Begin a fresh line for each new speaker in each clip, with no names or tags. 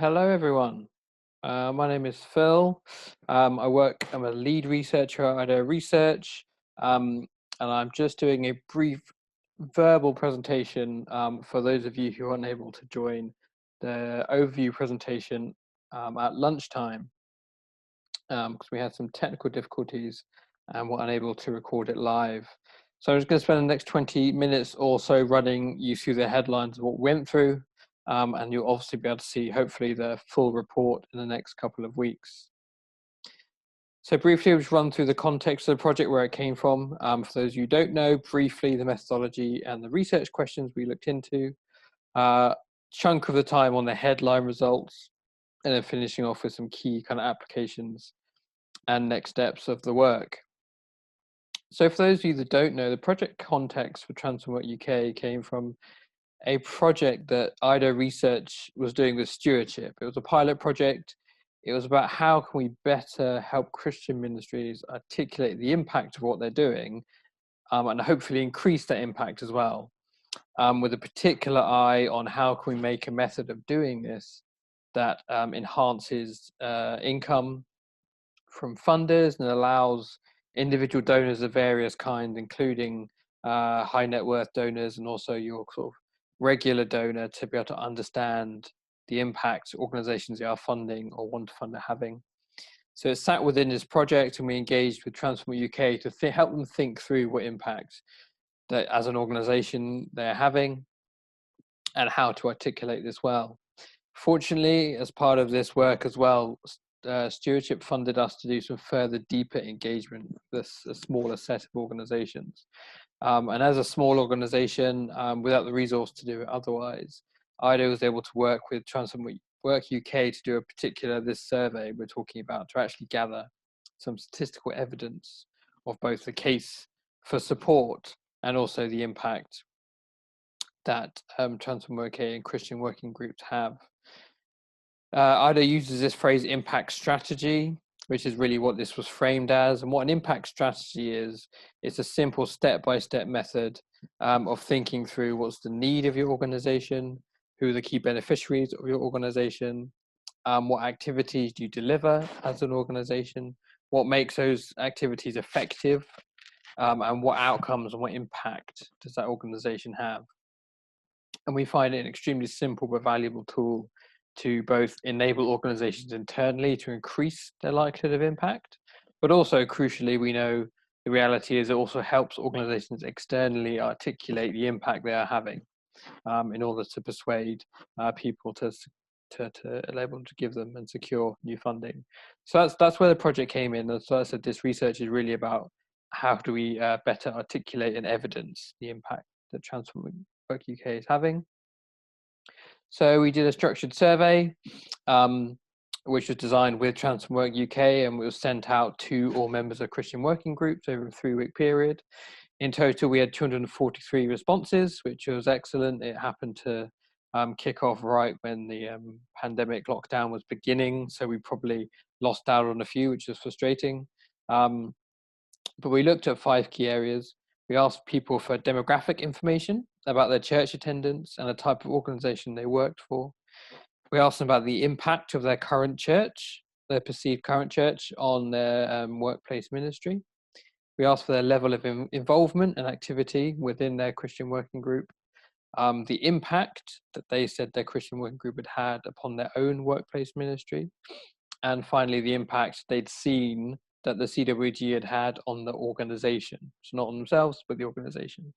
Hello, everyone. My name is Phil. I'm a lead researcher at Eido Research, and I'm just doing a brief verbal presentation for those of you who are unable to join the overview presentation at lunchtime because we had some technical difficulties and were unable to record it live. So I'm just going to spend the next 20 minutes or so running you through the headlines of what we went through, and you'll obviously be able to see, hopefully, the full report in the next couple of weeks. So briefly, we'll just run through the context of the project, where it came from. For those of you who don't know, briefly, the methodology and the research questions we looked into. Chunk of the time on the headline results, and then finishing off with some key kind of applications and next steps of the work. So for those of you that don't know, the project context for Transform Work UK came from a project that Eido Research was doing with Stewardship. It was a pilot project. It was about how can we better help Christian ministries articulate the impact of what they're doing, and hopefully increase that impact as well, with a particular eye on how can we make a method of doing this that enhances income from funders and allows individual donors of various kinds, including high net worth donors and also your sort of regular donor, to be able to understand the impact organizations they are funding or want to fund are having. So it sat within this project, and we engaged with Transform UK to help them think through what impact that as an organization they're having and how to articulate this well. Fortunately, as part of this work as well, Stewardship funded us to do some further deeper engagement with a smaller set of organizations. And as a small organization, without the resource to do it otherwise, Eido was able to work with Transform Work UK to do this survey we're talking about, to actually gather some statistical evidence of both the case for support and also the impact that Transform Work UK and Christian working groups have. Eido uses this phrase impact strategy, which is really what this was framed as. And what an impact strategy is, it's a simple step-by-step method of thinking through what's the need of your organization, who are the key beneficiaries of your organization, what activities do you deliver as an organization, what makes those activities effective, and what outcomes and what impact does that organization have. And we find it an extremely simple but valuable tool to both enable organizations internally to increase their likelihood of impact, but also crucially, we know the reality is it also helps organizations externally articulate the impact they are having, in order to persuade people to enable them to give them and secure new funding. So that's where the project came in. And so I said this research is really about how do we better articulate and evidence the impact that Transform Work UK is having. So we did a structured survey, which was designed with Transform Work UK, and we was sent out to all members of Christian working groups over a 3-week period. In total, we had 243 responses, which was excellent. It happened to kick off right when the pandemic lockdown was beginning, so we probably lost out on a few, which was frustrating. But we looked at 5 key areas. We asked people for demographic information about their church attendance and the type of organization they worked for. We asked them about the impact of their current church, their perceived current church, on their workplace ministry. We asked for their level of involvement and activity within their Christian working group, the impact that they said their Christian working group had upon their own workplace ministry, and finally, the impact they'd seen that the CWG had on the organization. So not on themselves, but the organization.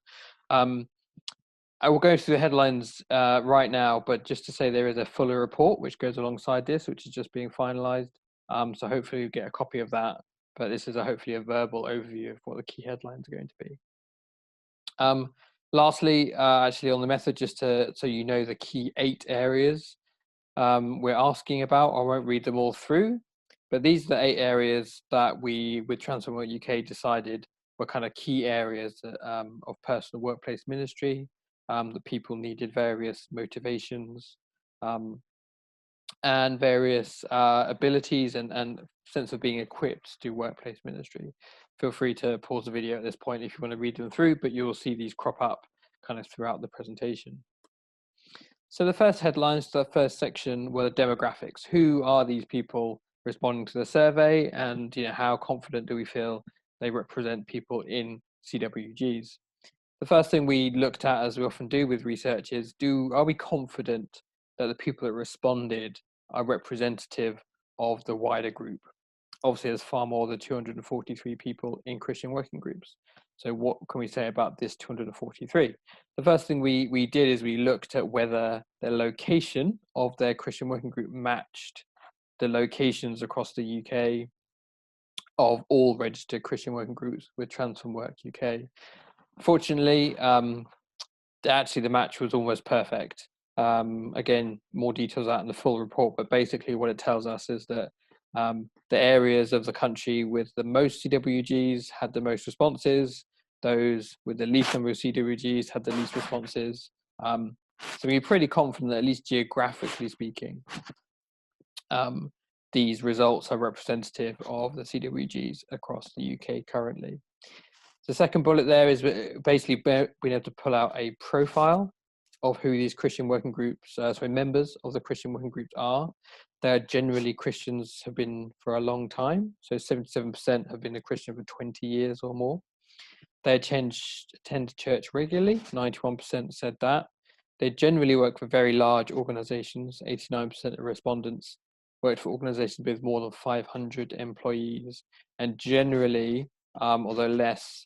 I will go through the headlines right now, but just to say there is a fuller report which goes alongside this, which is just being finalized. So hopefully you get a copy of that, but this is hopefully a verbal overview of what the key headlines are going to be. Lastly, actually on the method, just so you know the key 8 areas we're asking about. I won't read them all through, but these are the 8 areas that we, with Transform Work UK, decided were kind of key areas of personal workplace ministry, that people needed various motivations and various abilities and sense of being equipped to do workplace ministry. Feel free to pause the video at this point if you want to read them through, but you will see these crop up kind of throughout the presentation. So the first headlines to the first section were the demographics. Who are these people responding to the survey, and how confident do we feel they represent people in CWGs? The first thing we looked at, as we often do with research, is are we confident that the people that responded are representative of the wider group? Obviously, there's far more than 243 people in Christian working groups. So what can we say about this 243? The first thing we did is we looked at whether the location of their Christian working group matched the locations across the UK of all registered Christian working groups with Transform Work UK. Fortunately, actually the match was almost perfect. Again, more details out in the full report, but basically what it tells us is that the areas of the country with the most CWGs had the most responses. Those with the least number of CWGs had the least responses. So we're pretty confident that, at least geographically speaking, these results are representative of the CWGs across the UK currently. The second bullet there is basically being able to pull out a profile of who these Christian working groups, members of the Christian working groups are. They're generally Christians, have been for a long time. So 77% have been a Christian for 20 years or more. They attend church regularly, 91% said that. They generally work for very large organizations. 89% of respondents worked for organizations with more than 500 employees. And generally, although less,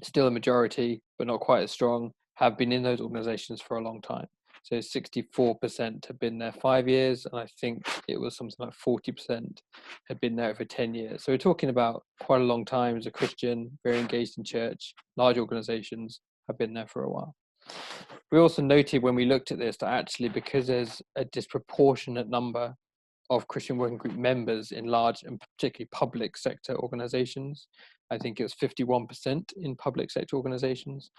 still a majority, but not quite as strong, have been in those organizations for a long time. So 64% have been there 5 years, and I think it was something like 40% had been there for 10 years. So we're talking about quite a long time as a Christian, very engaged in church. Large organizations have been there for a while. We also noted when we looked at this that actually, because there's a disproportionate number of Christian working group members in large and particularly public sector organizations, I think it was 51% in public sector organizations,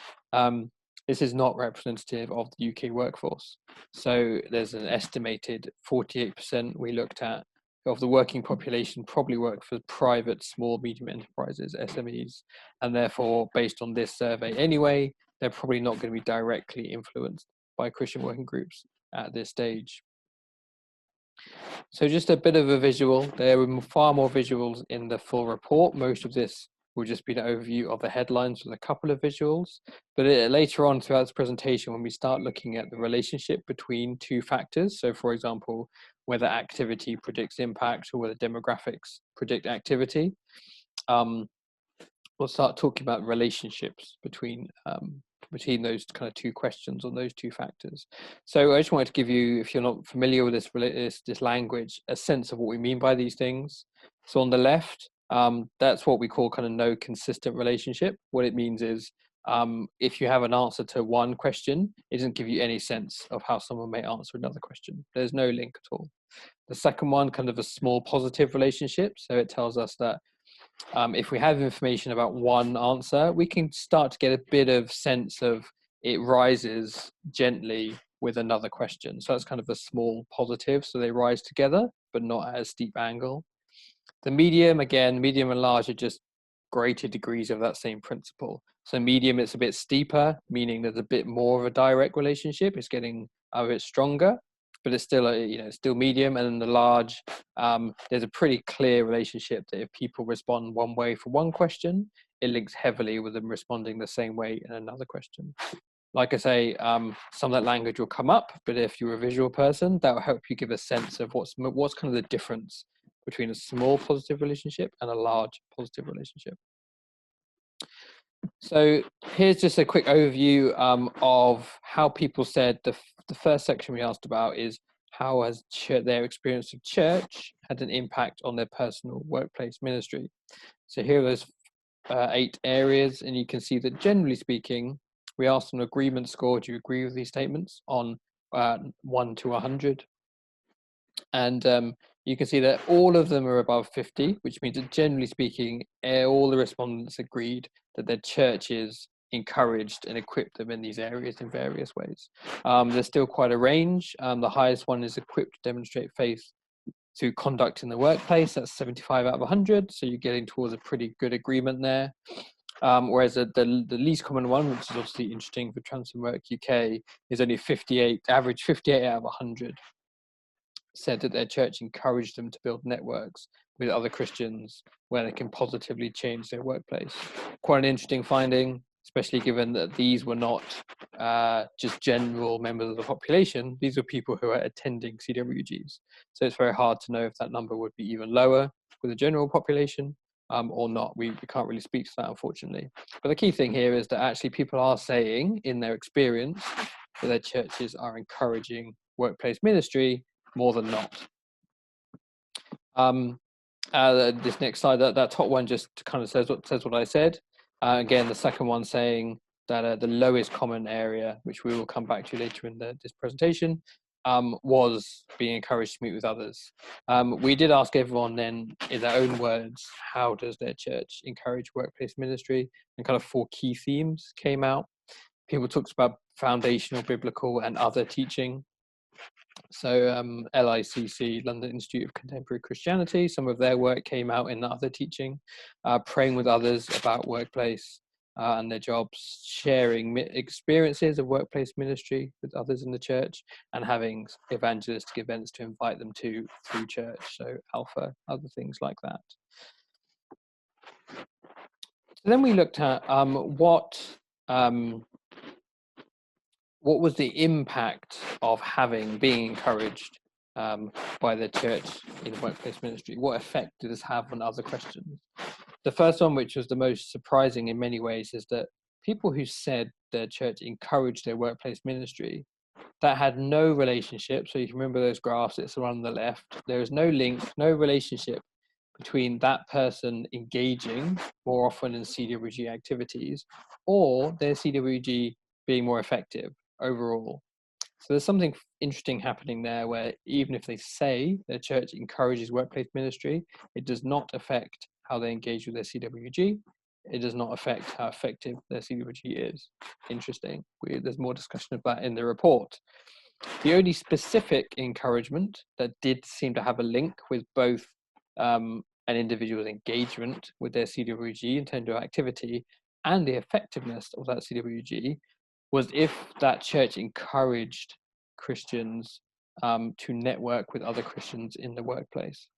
this is not representative of the UK workforce. So there's an estimated 48% we looked at of the working population probably work for private, small, medium enterprises, SMEs, and therefore, based on this survey anyway, they're probably not going to be directly influenced by Christian working groups at this stage. So just a bit of a visual. There were far more visuals in the full report. Most of this will just be an overview of the headlines with a couple of visuals. But later on throughout this presentation, when we start looking at the relationship between two factors, so for example, whether activity predicts impact or whether demographics predict activity, we'll start talking about relationships between those kind of two questions on those two factors. So I just wanted to give you, if you're not familiar with this language, a sense of what we mean by these things. So on the left, that's what we call kind of no consistent relationship. What it means is if you have an answer to one question, it doesn't give you any sense of how someone may answer another question. There's no link at all. The second one, kind of a small positive relationship. So it tells us that if we have information about one answer, we can start to get a bit of sense of it rises gently with another question. So that's kind of a small positive. So they rise together, but not at a steep angle. The medium, again, medium and large are just greater degrees of that same principle. So medium, it's a bit steeper, meaning there's a bit more of a direct relationship. It's getting a bit stronger, but it's still still medium. And then the large, there's a pretty clear relationship that if people respond one way for one question, it links heavily with them responding the same way in another question. Like I say, some of that language will come up, but if you're a visual person, that will help you give a sense of what's kind of the difference between a small positive relationship and a large positive relationship. So here's just a quick overview of how people said the first section we asked about is how has their experience of church had an impact on their personal workplace ministry. So here are those 8 areas, and you can see that generally speaking, we asked an agreement score. Do you agree with these statements on 1 to 100? And you can see that all of them are above 50, which means that generally speaking, all the respondents agreed that their churches encouraged and equipped them in these areas in various ways. There's still quite a range. The highest one is equipped to demonstrate faith through conduct in the workplace. That's 75 out of 100. So you're getting towards a pretty good agreement there. whereas the least common one, which is obviously interesting for Transform Work UK, is only 58, average 58 out of 100 said that their church encouraged them to build networks with other Christians where they can positively change their workplace. Quite an interesting finding, especially given that these were not just general members of the population. These were people who are attending CWGs. So it's very hard to know if that number would be even lower with the general population or not. We can't really speak to that, unfortunately. But the key thing here is that actually people are saying in their experience that their churches are encouraging workplace ministry more than not. This next slide, that top one just kind of says what I said. Again, the second one saying that the lowest common area, which we will come back to later in this presentation, was being encouraged to meet with others. We did ask everyone then, in their own words, how does their church encourage workplace ministry? And kind of 4 key themes came out. People talked about foundational, biblical, and other teaching. So LICC, London Institute of Contemporary Christianity, some of their work came out in the other teaching, praying with others about workplace and their jobs, sharing experiences of workplace ministry with others in the church, and having evangelistic events to invite them to through church, so Alpha, other things like that. So then we looked at what was the impact of being encouraged by the church in workplace ministry? What effect did this have on other Christians? The first one, which was the most surprising in many ways, is that people who said their church encouraged their workplace ministry, that had no relationship. So you can remember those graphs, it's on the left. There is no link, no relationship between that person engaging more often in CWG activities or their CWG being more effective overall. So there's something interesting happening there where even if they say their church encourages workplace ministry, it does not affect how they engage with their CWG. It does not affect how effective their CWG is. Interesting. There's more discussion of that in the report. The only specific encouragement that did seem to have a link with both an individual's engagement with their CWG in terms of activity and the effectiveness of that CWG was if that church encouraged Christians to network with other Christians in the workplace.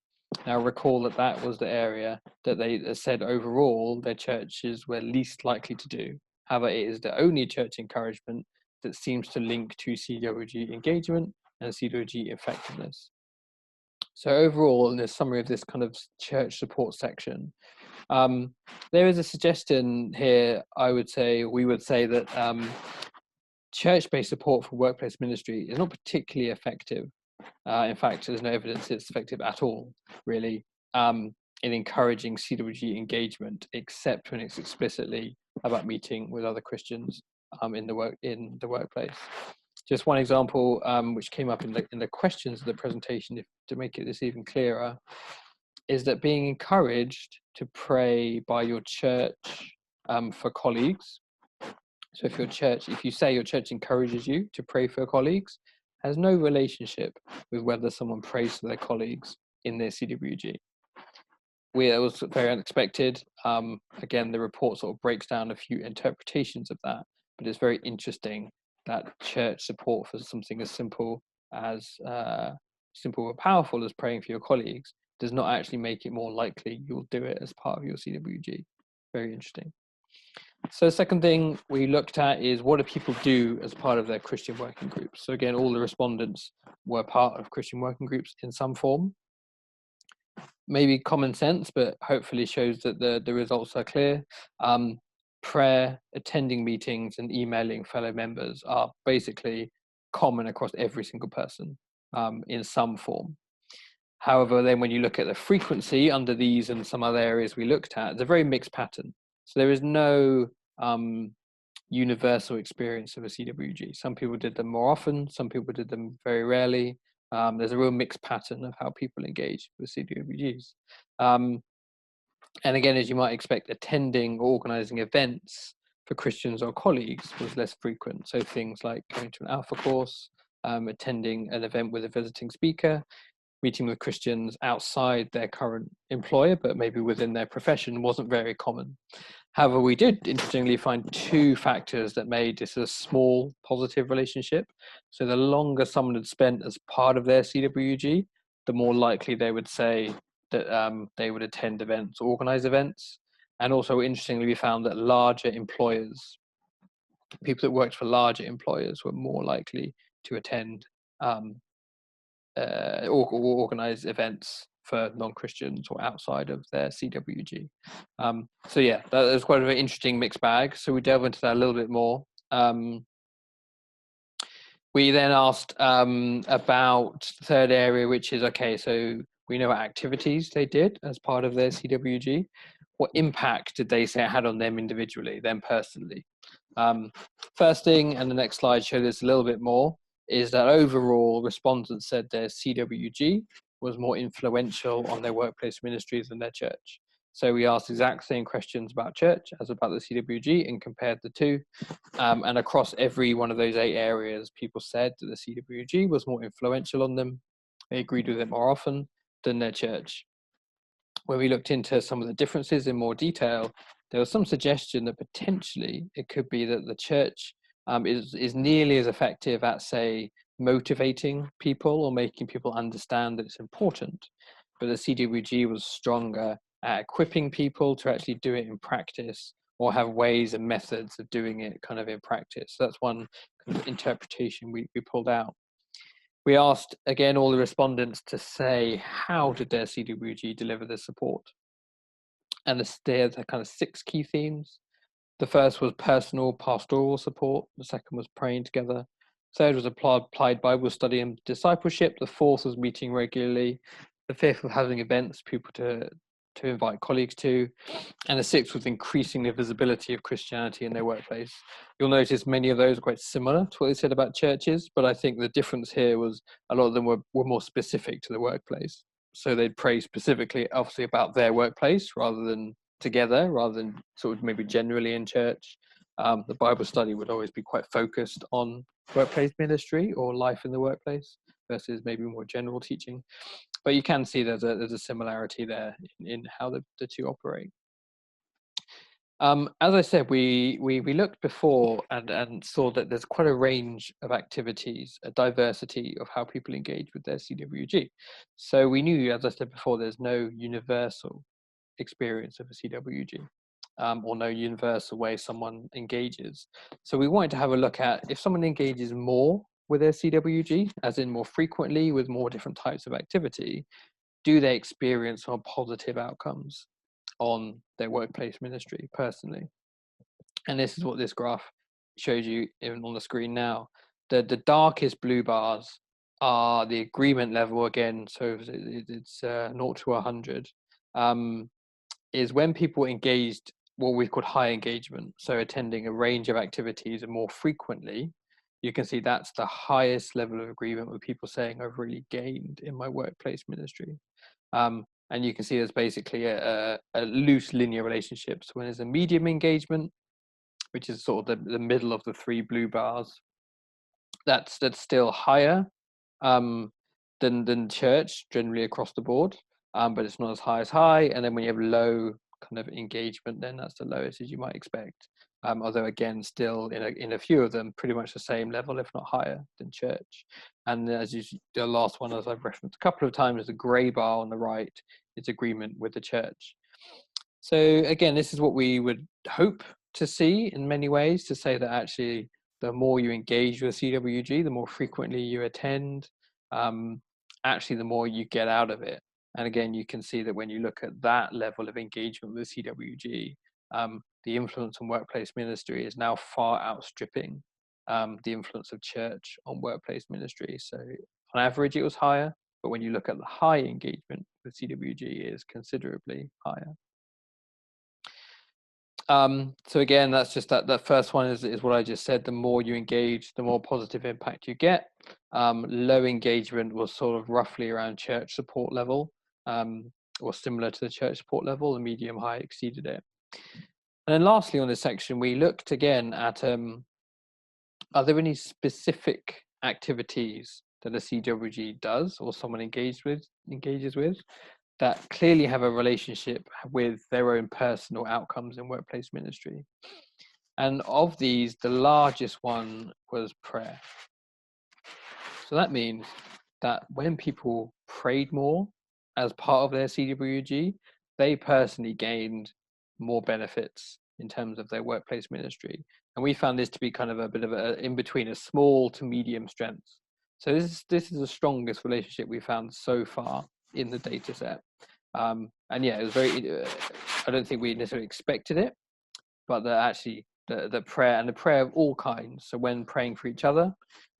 Now recall that was the area that they said overall their churches were least likely to do. However, it is the only church encouragement that seems to link to CWG engagement and CWG effectiveness. So overall, in the summary of this kind of church support section, there is a suggestion here. We would say that church-based support for workplace ministry is not particularly effective. In fact, there's no evidence it's effective at all, really, in encouraging CWG engagement, except when it's explicitly about meeting with other Christians in the workplace. Just one example, which came up in the questions of the presentation, to make this even clearer, is that being encouraged to pray by your church for colleagues. So if you say your church encourages you to pray for your colleagues, has no relationship with whether someone prays for their colleagues in their CWG. That was very unexpected. Again, the report sort of breaks down a few interpretations of that, but it's very interesting that church support for something as simple but powerful as praying for your colleagues does not actually make it more likely you'll do it as part of your CWG. Very interesting. So the second thing we looked at is what do people do as part of their Christian working groups? So again, all the respondents were part of Christian working groups in some form. Maybe common sense, but hopefully shows that the results are clear. Prayer, attending meetings, and emailing fellow members are basically common across every single person in some form. However, then when you look at the frequency under these and some other areas we looked at, it's a very mixed pattern. So there is no universal experience of a CWG. Some people did them more often, some people did them very rarely. There's a real mixed pattern of how people engage with CWGs. And again, as you might expect, attending or organizing events for Christians or colleagues was less frequent. So things like going to an Alpha course, attending an event with a visiting speaker, meeting with Christians outside their current employer, but maybe within their profession, wasn't very common. However, we did interestingly find two factors that made this a small positive relationship. So the longer someone had spent as part of their CWG, the more likely they would say that they would attend events, organize events. And also, interestingly, we found that larger employers, people that worked for larger employers, were more likely to attend or organize events for non-Christians or outside of their CWG. So yeah, that was quite an interesting mixed bag. So we delve into that a little bit more. We then asked about the third area, which is, okay, so we know what activities they did as part of their CWG. What impact did they say it had on them individually, them personally? First thing, and the next slide show this a little bit more, is that overall respondents said their CWG was more influential on their workplace ministries than their church. So we asked exact same questions about church as about the CWG and compared the two. And across every one of those 8 areas, people said that the CWG was more influential on them. They agreed with it more often than their church. When we looked into some of the differences in more detail, there was some suggestion that potentially it could be that the church is nearly as effective at, say, motivating people or making people understand that it's important, but the CWG was stronger at equipping people to actually do it in practice or have ways and methods of doing it kind of in practice. So that's one kind of interpretation we pulled out. We asked, again, all the respondents to say, how did their CWG deliver the support? And there's kind of 6 key themes. The first was personal pastoral support. The second was praying together. Third was applied Bible study and discipleship. The fourth was meeting regularly. The fifth was having events, people to invite colleagues to. And the sixth was increasing the visibility of Christianity in their workplace. You'll notice many of those are quite similar to what they said about churches, but I think the difference here was a lot of them were more specific to the workplace. So they'd pray specifically, obviously, about their workplace rather than together, rather than sort of maybe generally in church. The Bible study would always be quite focused on workplace ministry or life in the workplace versus maybe more general teaching. But you can see there's a similarity there in how the two operate. As I said, we looked before and saw that there's quite a range of activities, a diversity of how people engage with their CWG. So we knew, as I said before, there's no universal experience of a CWG or no universal way someone engages. So we wanted to have a look at if someone engages more with their CWG, as in more frequently with more different types of activity, do they experience more positive outcomes on their workplace ministry personally? And this is what this graph shows you even on the screen now. The darkest blue bars are the agreement level again, so it's 0 to 100. Is when people engaged what we've called high engagement, so attending a range of activities and more frequently. You can see that's the highest level of agreement with people saying I've really gained in my workplace ministry. And you can see there's basically a loose linear relationship. So when there's a medium engagement, which is sort of the middle of the 3 blue bars, that's still higher than church generally across the board, but it's not as high. And then when you have low kind of engagement, then that's the lowest as you might expect. Although again, still in a few of them, pretty much the same level, if not higher than church. And as the last one, as I've referenced a couple of times, the grey bar on the right is agreement with the church. So again, this is what we would hope to see in many ways, to say that actually the more you engage with CWG, the more frequently you attend, actually the more you get out of it. And again, you can see that when you look at that level of engagement with CWG, the influence on workplace ministry is now far outstripping the influence of church on workplace ministry. So on average, it was higher, but when you look at the high engagement with CWG, it is considerably higher. So again, that's just that first one is what I just said. The more you engage, the more positive impact you get. Low engagement was sort of roughly around church support level, or similar to the church support level. The medium high exceeded it. And then lastly on this section, we looked again at are there any specific activities that a CWG does or someone engages with that clearly have a relationship with their own personal outcomes in workplace ministry. And of these, the largest one was prayer. So that means that when people prayed more as part of their CWG, they personally gained more benefits in terms of their workplace ministry. And we found this to be kind of a bit of a in between a small to medium strength. So this is the strongest relationship we found so far in the data set. And yeah, it was very, I don't think we necessarily expected it, but actually the prayer, and the prayer of all kinds. So when praying for each other,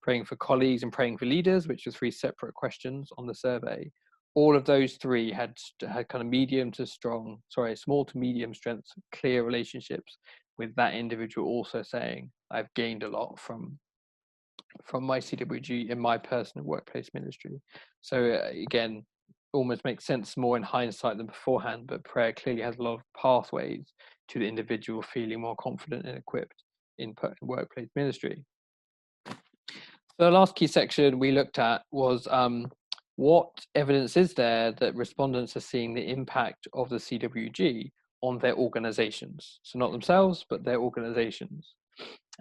praying for colleagues, and praying for leaders, which are 3 separate questions on the survey, all of those 3 had kind of medium to strong, small to medium strength, clear relationships with that individual also saying, I've gained a lot from my CWG in my personal workplace ministry. So again, almost makes sense more in hindsight than beforehand, but prayer clearly has a lot of pathways to the individual feeling more confident and equipped in workplace ministry. The last key section we looked at was what evidence is there that respondents are seeing the impact of the CWG on their organizations? So not themselves, but their organizations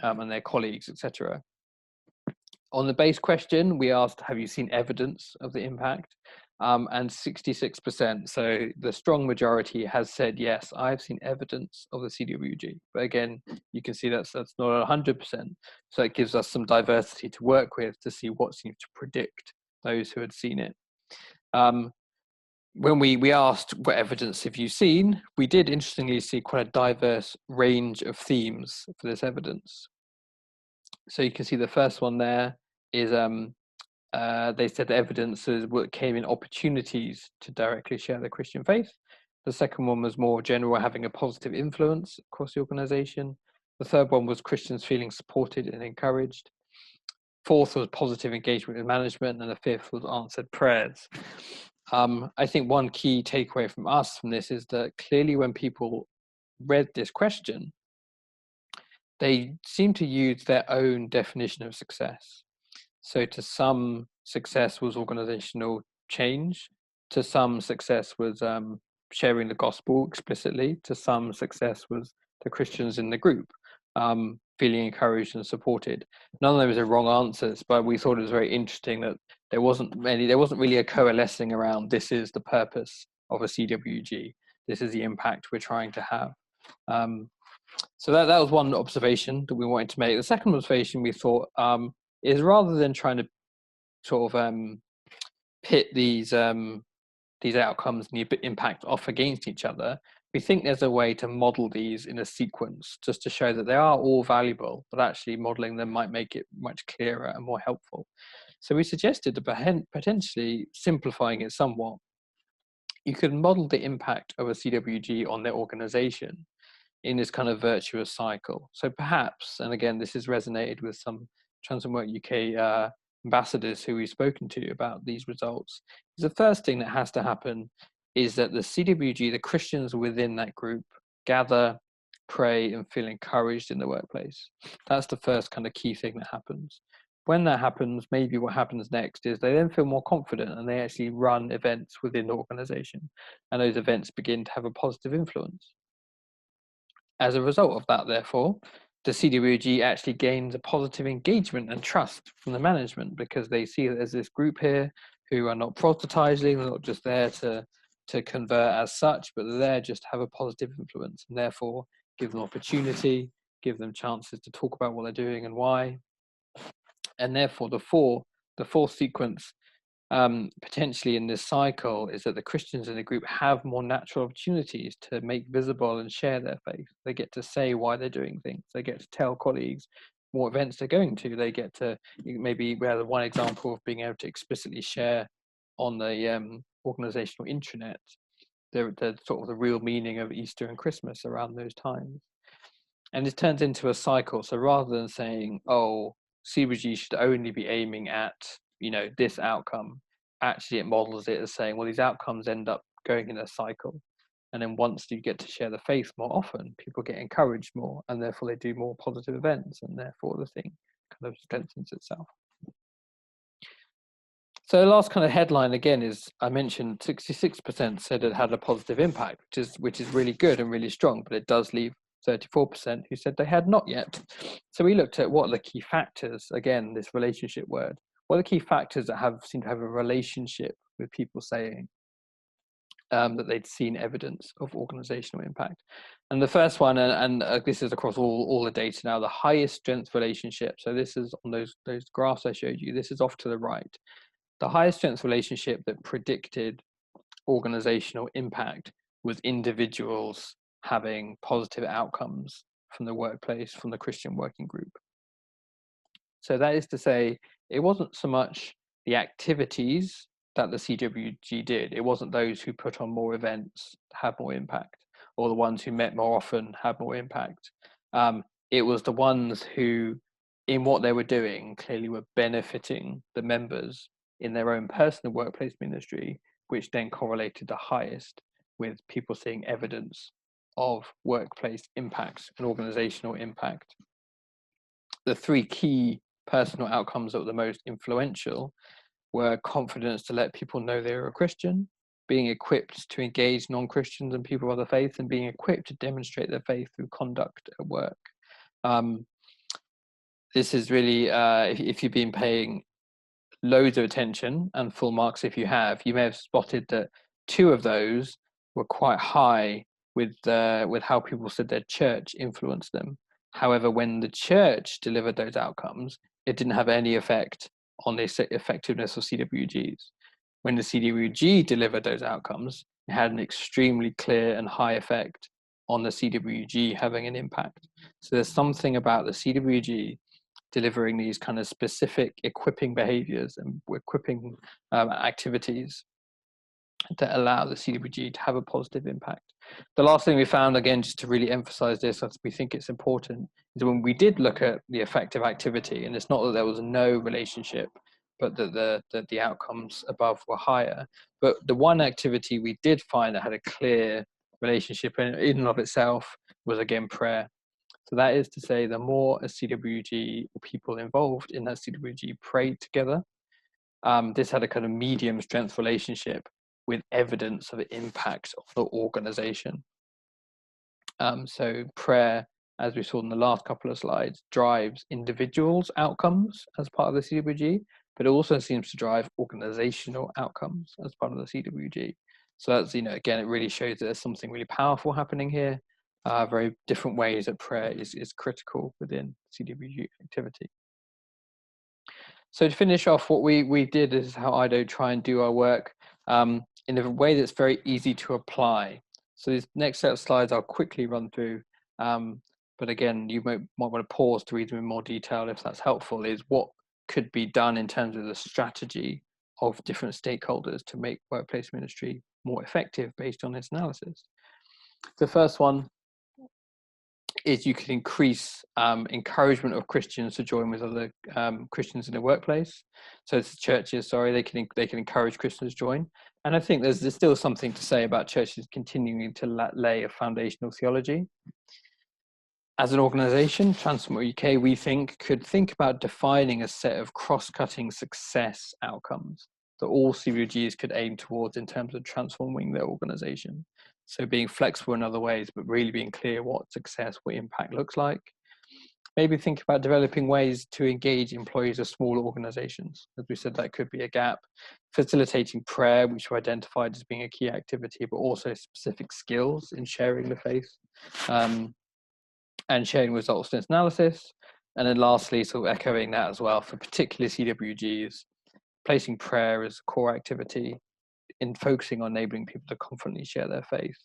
and their colleagues, etc. On the base question, we asked, have you seen evidence of the impact? And 66%, so the strong majority has said, yes, I've seen evidence of the CWG. But again, you can see that's not 100%. So it gives us some diversity to work with to see what seems to predict those who had seen it. When we asked what evidence have you seen, we did interestingly see quite a diverse range of themes for this evidence. So you can see the first one there is they said the evidence came in opportunities to directly share the Christian faith. The second one was more general, having a positive influence across the organization. The third one was Christians feeling supported and encouraged. Fourth was positive engagement with management, and the fifth was answered prayers. I think one key takeaway from us from this is that clearly when people read this question, they seem to use their own definition of success. So to some, success was organizational change. To some, success was sharing the gospel explicitly. To some, success was the Christians in the group feeling encouraged and supported. None of those are wrong answers, but we thought it was very interesting that there wasn't really a coalescing around this is the purpose of a CWG. This is the impact we're trying to have. So that was one observation that we wanted to make. The second observation we thought is rather than trying to sort of pit these outcomes and the impact off against each other, we think there's a way to model these in a sequence just to show that they are all valuable, but actually modeling them might make it much clearer and more helpful. So we suggested that potentially simplifying it somewhat, you could model the impact of a CWG on their organization in this kind of virtuous cycle. So perhaps, and again, this has resonated with some Transform UK ambassadors who we've spoken to about these results, is the first thing that has to happen is that the CWG, the Christians within that group, gather, pray, and feel encouraged in the workplace. That's the first kind of key thing that happens. When that happens, maybe what happens next is they then feel more confident and they actually run events within the organization, and those events begin to have a positive influence. As a result of that, therefore, the CWG actually gains a positive engagement and trust from the management because they see that there's this group here who are not proselytizing, they're not just there to convert as such, but they're there just to have a positive influence, and therefore give them opportunity, give them chances to talk about what they're doing and why. And therefore the fourth sequence potentially in this cycle is that the Christians in the group have more natural opportunities to make visible and share their faith. They get to say why they're doing things. They get to tell colleagues what events they're going to. They get to, maybe we had one example of being able to explicitly share on the organizational intranet the sort of the real meaning of Easter and Christmas around those times. And this turns into a cycle. So rather than saying, oh, CBG should only be aiming at, this outcome, actually it models it as saying, well, these outcomes end up going in a cycle. And then once you get to share the faith more often, people get encouraged more, and therefore they do more positive events, and therefore the thing kind of strengthens itself. So the last kind of headline again is, I mentioned 66% said it had a positive impact, which is really good and really strong, but it does leave 34% who said they had not yet. So we looked at what are the key factors, again, this relationship word, what are the key factors that seem to have a relationship with people saying that they'd seen evidence of organizational impact. And the first one, and this is across all the data now, the highest strength relationship. So this is on those graphs I showed you, this is off to the right. The highest strength relationship that predicted organizational impact was individuals having positive outcomes from the workplace, from the Christian working group. So that is to say, it wasn't so much the activities that the CWG did. It wasn't those who put on more events had more impact, or the ones who met more often had more impact. It was the ones who, in what they were doing, clearly were benefiting the members in their own personal workplace ministry, which then correlated the highest with people seeing evidence of workplace impacts and organizational impact. The three key personal outcomes that were the most influential were confidence to let people know they were a Christian, being equipped to engage non-Christians and people of other faiths, and being equipped to demonstrate their faith through conduct at work. This is really, if you've been paying loads of attention, and full marks if you have, you may have spotted that two of those were quite high with how people said their church influenced them. However, when the church delivered those outcomes, it didn't have any effect on the effectiveness of CWGs. When the CWG delivered those outcomes, it had an extremely clear and high effect on the CWG having an impact. So there's something about the CWG delivering these kind of specific equipping behaviors and equipping activities that allow the CWG to have a positive impact. The last thing we found, again, just to really emphasize this, as we think it's important, is when we did look at the effective activity, and it's not that there was no relationship, but that the outcomes above were higher. But the one activity we did find that had a clear relationship in and of itself was, again, prayer. So that is to say, the more a CWG or people involved in that CWG prayed together, this had a kind of medium strength relationship with evidence of the impact of the organization. So prayer, as we saw in the last couple of slides, drives individuals' outcomes as part of the CWG, but it also seems to drive organizational outcomes as part of the CWG. So that's, again, it really shows that there's something really powerful happening here. Very different ways that prayer is critical within CWG activity. So to finish off, what we did is how Eido try and do our work in a way that's very easy to apply. So this next set of slides I'll quickly run through, but again, you might want to pause to read them in more detail if that's helpful, is what could be done in terms of the strategy of different stakeholders to make workplace ministry more effective based on this analysis. The first one is you can increase encouragement of Christians to join with other Christians in the workplace. So it's churches, they can encourage Christians to join. And I think there's still something to say about churches continuing to lay a foundational theology. As an organisation, Transform UK, we could think about defining a set of cross-cutting success outcomes that all CWGs could aim towards in terms of transforming their organisation. So being flexible in other ways, but really being clear what success, what impact looks like. Maybe think about developing ways to engage employees of smaller organizations. As we said, that could be a gap. Facilitating prayer, which we identified as being a key activity, but also specific skills in sharing the faith and sharing results from this analysis. And then lastly, sort of echoing that as well, for particular CWGs, placing prayer as a core activity, in focusing on enabling people to confidently share their faith,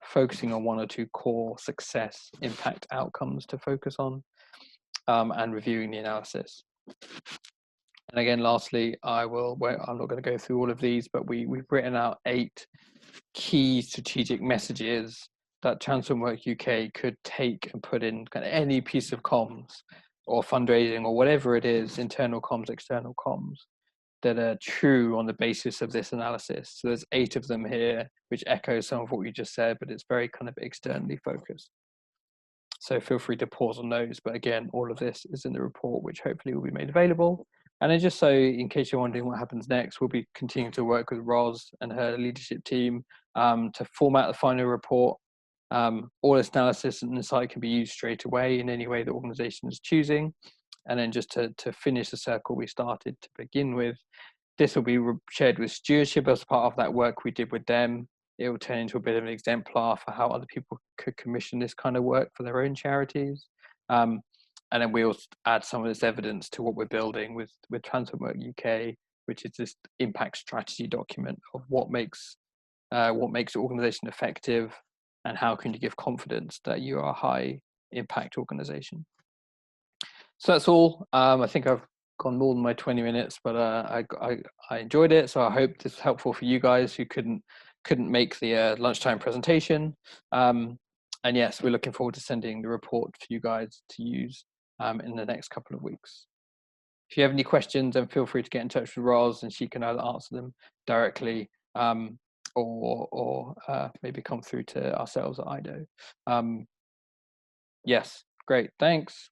focusing on one or two core success impact outcomes to focus on, and reviewing the analysis. And again, lastly, I'm not going to go through all of these, but we've written out 8 key strategic messages that Transform Work UK could take and put in kind of any piece of comms or fundraising or whatever it is, internal comms, external comms, that are true on the basis of this analysis. So there's 8 of them here, which echoes some of what you just said, but it's very kind of externally focused. So feel free to pause on those. But again, all of this is in the report, which hopefully will be made available. And then just so in case you're wondering what happens next, we'll be continuing to work with Roz and her leadership team to format the final report. All this analysis and insight can be used straight away in any way the organization is choosing. And then just to finish the circle we started to begin with, this will be shared with Stewardship as part of that work we did with them. It will turn into a bit of an exemplar for how other people could commission this kind of work for their own charities. And then we'll add some of this evidence to what we're building with Transform UK, which is this impact strategy document of what makes the organization effective and how can you give confidence that you are a high impact organization. So that's all. I think I've gone more than my 20 minutes, but I enjoyed it. So I hope this is helpful for you guys who couldn't make the lunchtime presentation. And yes, we're looking forward to sending the report for you guys to use in the next couple of weeks. If you have any questions, then feel free to get in touch with Roz, and she can either answer them directly or maybe come through to ourselves at Eido. Yes, great, thanks.